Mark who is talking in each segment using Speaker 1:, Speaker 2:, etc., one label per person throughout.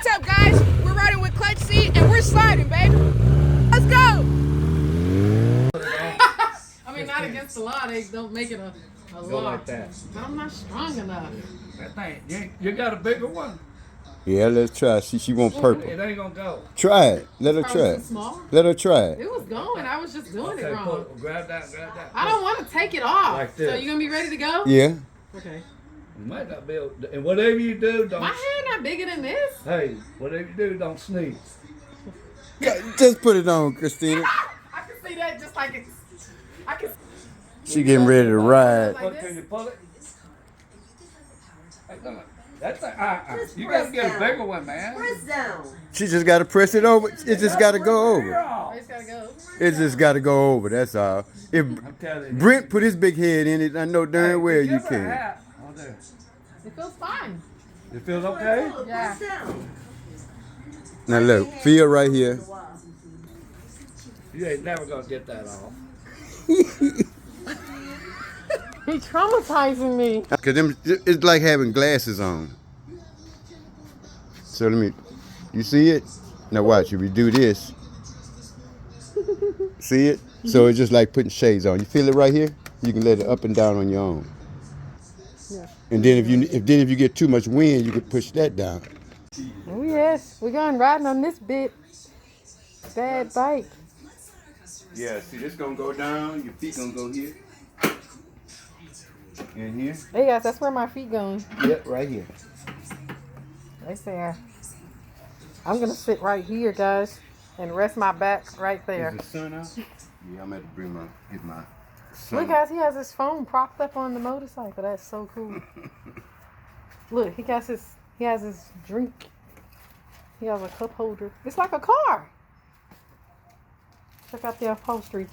Speaker 1: What's up, guys? We're riding with clutch seat and we're sliding, baby. Let's go. I mean, not against the law. They don't make it a law.
Speaker 2: Like that.
Speaker 1: But I'm not strong enough.
Speaker 2: That thing, you got a bigger one?
Speaker 3: Yeah, let's try. She want purple.
Speaker 2: It ain't gonna go.
Speaker 3: Try it. Let her try it.
Speaker 1: Small.
Speaker 3: Let her try it.
Speaker 1: It was going. I was just doing it wrong.
Speaker 2: Grab that.
Speaker 1: I don't want to take it off.
Speaker 2: Like this.
Speaker 1: So you gonna be ready to go?
Speaker 3: Yeah.
Speaker 1: Okay.
Speaker 2: You might not be able to, and whatever you do, don't.
Speaker 1: My hand not bigger than this.
Speaker 2: Hey, whatever you do, don't sneeze.
Speaker 3: Just put it on, Christina.
Speaker 1: I can see that just like it's. I can.
Speaker 3: She getting ready to ride.
Speaker 2: Can you pull it? Hey, no, that's you gotta get a bigger one, man.
Speaker 4: Press down.
Speaker 3: She just got to press it over. It just got to go over.
Speaker 1: It's gotta go.
Speaker 3: It just got to go over. That's all. If Brent put his big head in it, I know darn well you can.
Speaker 1: It feels fine.
Speaker 2: It feels okay?
Speaker 1: Yeah.
Speaker 3: Now look, feel right here.
Speaker 2: You ain't never gonna get that off.
Speaker 1: He's traumatizing me.
Speaker 3: Cause them, it's like having glasses on. So you see it? Now watch, if you do this, see it? So it's just like putting shades on. You feel it right here? You can let it up and down on your own.
Speaker 1: Yeah.
Speaker 3: And then if you get too much wind, you can push that down.
Speaker 1: Oh yes, we're going riding on this bad bike.
Speaker 3: Yeah, see this gonna go down, your feet gonna go here. And here?
Speaker 1: Hey guys, that's where my feet going.
Speaker 3: Yep, right here.
Speaker 1: Right there. I'm gonna sit right here, guys, and rest my back right there.
Speaker 3: Is the sun out? Yeah, I'm gonna have to get my sun.
Speaker 1: Look, guys, he has his phone propped up on the motorcycle. That's so cool. Look, he has his drink. He has a cup holder. It's like a car. Check out the upholstery.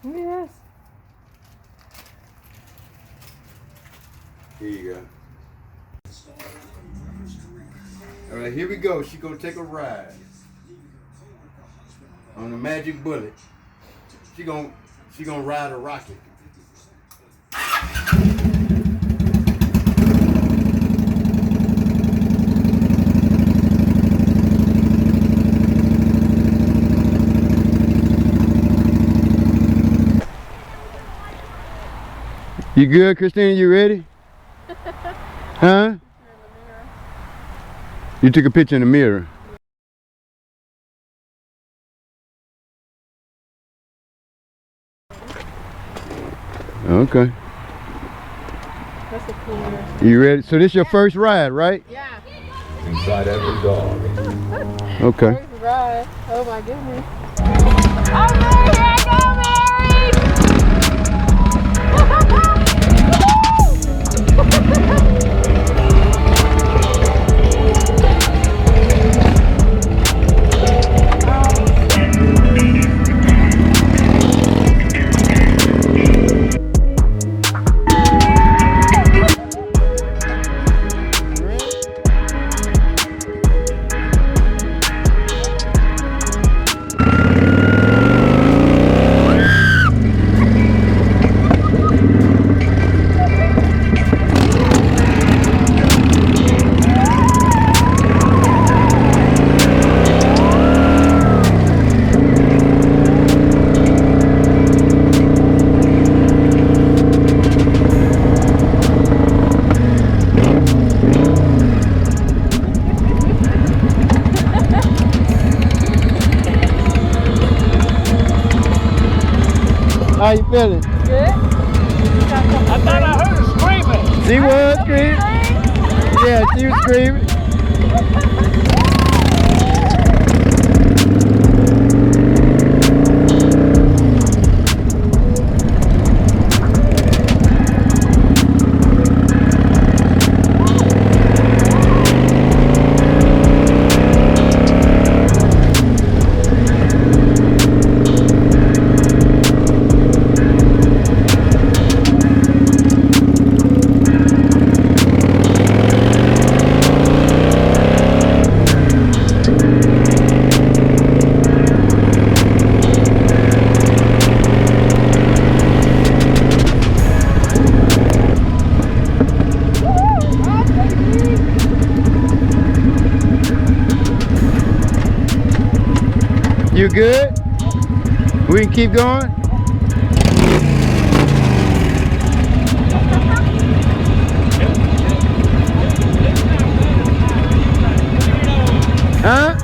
Speaker 1: Yes.
Speaker 3: Here you go. All right, here we go. She's gonna take a ride on the Magic Bullet. She gonna ride a rocket. You good, Christina? You ready? Huh? You took a picture in the mirror. Okay.
Speaker 1: That's a cool mirror.
Speaker 3: You ready? So this your first ride, right?
Speaker 1: Yeah.
Speaker 2: Inside every dog.
Speaker 3: Okay.
Speaker 1: First ride. Oh my goodness. I'm Mary! Here I go,
Speaker 3: How you feeling?
Speaker 1: Good.
Speaker 2: I thought I heard her screaming.
Speaker 3: She was screaming. Yeah, she was screaming. You good? We can keep going? Huh?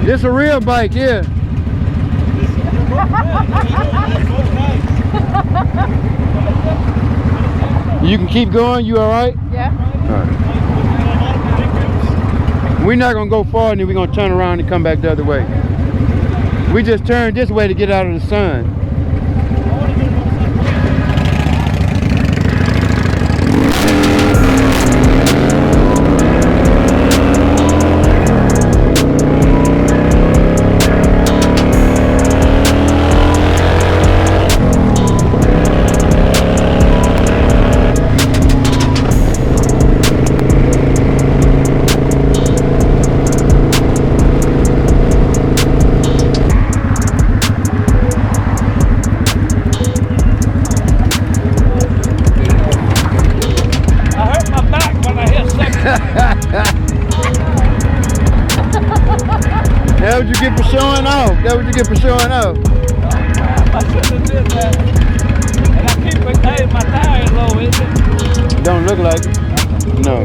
Speaker 3: This a real bike, yeah. You can keep going, you alright?
Speaker 1: Yeah.
Speaker 3: Alright. We're not gonna go far and then we're gonna turn around and come back the other way. We just turned this way to get out of the sun. That's what you get for showing off. That's what you get for showing off.
Speaker 4: I shouldn't have did that. And I keep hey, my tire is low, isn't it?
Speaker 3: Don't look like it. No.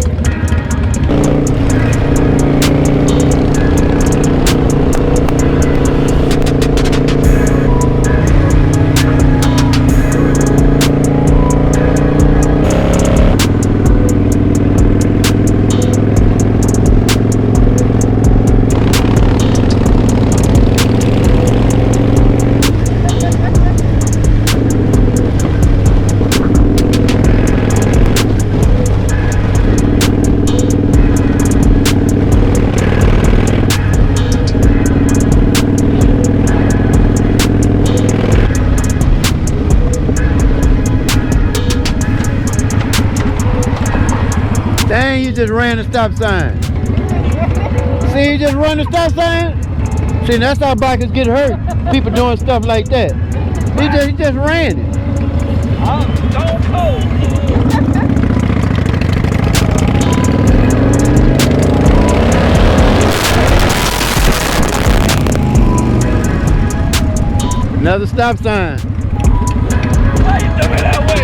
Speaker 3: Dang, you just ran the stop sign. See, you just run the stop sign? See, that's how bikers get hurt. People doing stuff like that. He just ran it.
Speaker 4: Don't go.
Speaker 3: Another stop sign.
Speaker 4: Why you doing that way?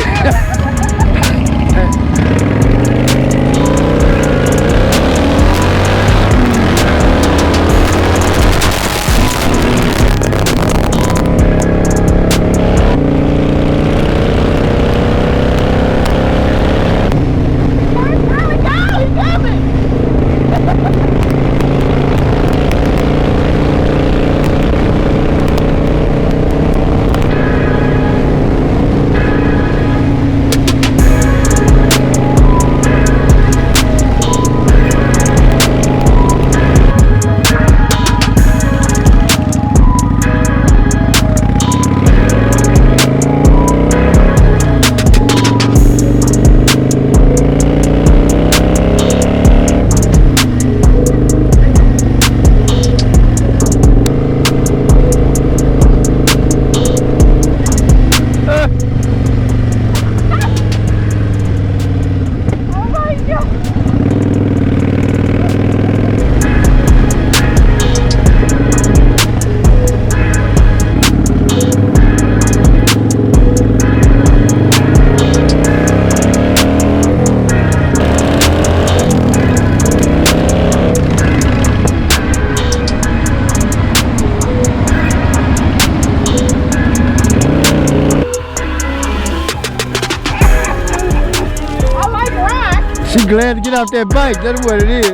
Speaker 3: She glad to get off that bike, that's what it is.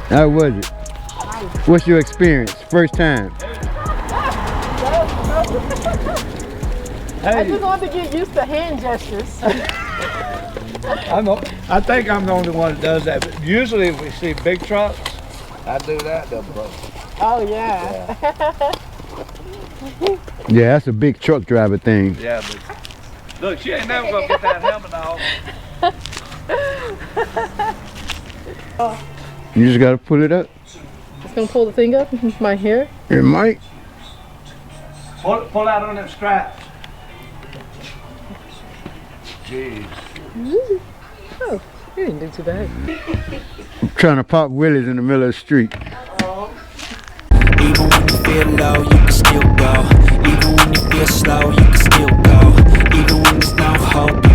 Speaker 3: How was it? What's your experience? First time?
Speaker 1: I just want to get used to hand gestures.
Speaker 4: I think I'm the only one that does that. But usually if we see big trucks, I do that double button.
Speaker 1: Oh yeah.
Speaker 3: Yeah, that's a big truck driver thing.
Speaker 4: Yeah, but look, she ain't never gonna get that helmet off.
Speaker 3: You just gotta pull it up.
Speaker 1: It's gonna pull the thing up. My hair.
Speaker 3: It might.
Speaker 4: Pull out on them straps. Jeez.
Speaker 1: Oh, you didn't do too bad.
Speaker 3: I'm trying to pop wheelies in the middle of the street.
Speaker 5: Even when you feel low, you can still go. Even when you feel slow, you can still go. Even when there's no hope,